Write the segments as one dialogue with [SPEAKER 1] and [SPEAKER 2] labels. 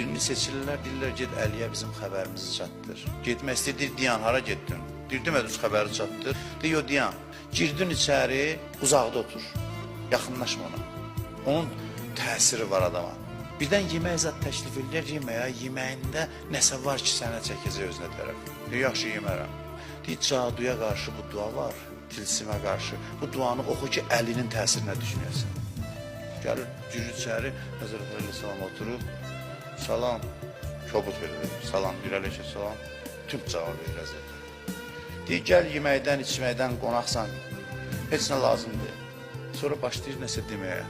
[SPEAKER 1] Birini seçirlər, deyirlər, ged Əliyə bizim xəbərimizi çatdır. Getmək istəyir, deyir, Diyan, hara getdin? Deyir, demə, düz xəbəri çatdır. Deyir, yo, Diyan, girdin içəri, uzaqda otur, yaxınlaşma ona. Onun təsiri var adama. Birdən yemək zat təklif edirlər, yeməyə, yeməyində nəsə var ki, sənə çəkəcək özünə tərəf. Deyir, yaxşı yemərəm. Deyir, caduya qarşı bu dua var, tilsimə qarşı. Bu duanı oxu ki, Əlinin təsirinə düşünəsən. Gəlir, girir içəri, Həzrət Əli salam oturub, salam, kobud verir, salam, bir əleyhə salam, tüm cavab verir Həzrət Əli. Deyir, gəl yeməkdən, içməkdən qonaqsan, heç nə lazım deyil. Sonra başlayır nəsə deməyə.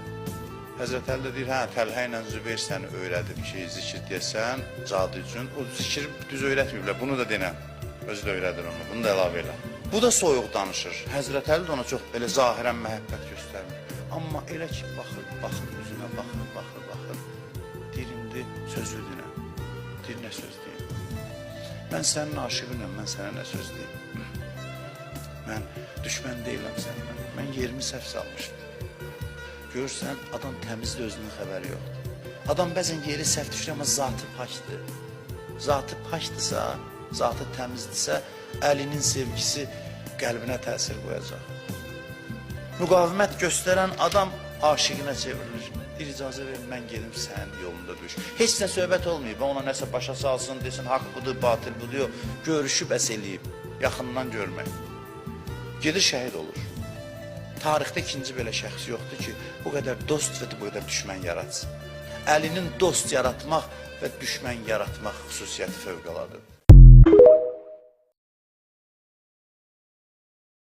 [SPEAKER 1] Həzrət Əli də deyir, hə, Təlhə ilə Zübeyir səni öyrədib ki, zikir deyəsən, cadu üçün. O zikir düz öyrətməyiblər, bunu da denən. Özü də öyrədir onu, bunu da əlavə elə. Bu da soyuq danışır. Həzrət Əli də ona çox belə zahirən məhəbbət göstərmir. Amma elə ki, baxır, üzünə baxır. Deyir, indi sözü dinə. Deyir, nə söz deyim? Mən sənin aşığınam, mən sənə nə söz deyim? Mən düşmən deyiləm səndən. Mən yerimi səhv salmışım. Görürsən, adam təmizdir, özünün xəbəri yoxdur. Adam bəzən yeri səhv düşür, amma zatı pakdır. Zatı pakdırsa, zatı təmizdirsə, Əlinin sevgisi qəlbinə təsir qoyacaq. Müqavimət göstərən adam aşığına çevrilir. Bir icazə verin, mən gedim sənin yolunda düş. Heç nə söhbət olmayıb, ona nəsə başa salsın, desin, haqq budur, batil budur, görüşüb əs eləyib, yaxından görmək. Gedir, şəhid olur. Tarixdə ikinci belə şəxs yoxdur ki, bu qədər dost və bu qədər düşmən yaratsın. Əlinin dost yaratmaq və düşmən yaratmaq xüsusiyyəti fövqəladır.